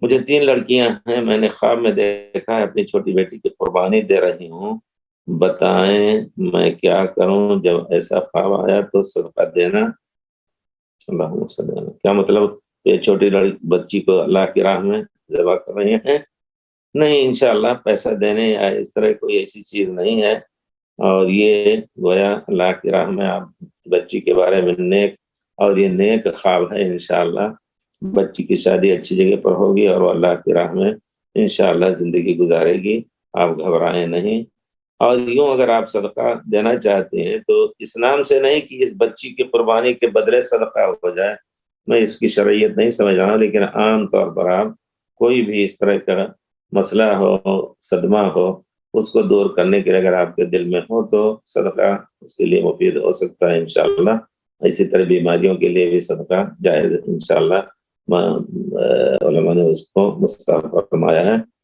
مجھے 3 لڑکیاں ہیں، میں نے خواب میں دیکھا ہے اپنی چھوٹی بیٹی کی قربانی دے رہی ہوں، بتائیں میں کیا کروں؟ جب ایسا خواب آیا تو صدقہ دینا؟ اللہ علیہ وسلم کیا مطلب؟ یہ چھوٹی بچی کو اللہ کی راہ میں ذبح کر رہی ہیں؟ نہیں، انشاءاللہ پیسہ دینے یا اس طرح کوئی ایسی چیز نہیں ہے، اور یہ گویا اللہ کی راہ میں آپ بچی کے بارے میں نیک، اور یہ نیک خواب ہے، انشاءاللہ بچی کی شادی اچھی جگہ پر ہوگی اور وہ اللہ کی راہ میں انشاءاللہ زندگی گزارے گی، آپ گھبرائیں نہیں۔ اور یوں اگر آپ صدقہ دینا چاہتے ہیں تو اس نام سے نہیں کہ اس بچی کی قربانی کے بدلے صدقہ ہو جائے، میں اس کی شرعیت نہیں سمجھ رہا ہوں، لیکن عام طور پر آپ کوئی بھی اس طرح کا مسئلہ ہو، صدمہ ہو، اس کو دور کرنے کے لیے اگر آپ کے دل میں ہو تو صدقہ اس کے لیے مفید ہو سکتا ہے انشاءاللہ۔ اسی طرح بیماریوں کے لیے بھی صدقہ جائز انشاءاللہ، علماء نے اس کو مستحب فرمایا ہے۔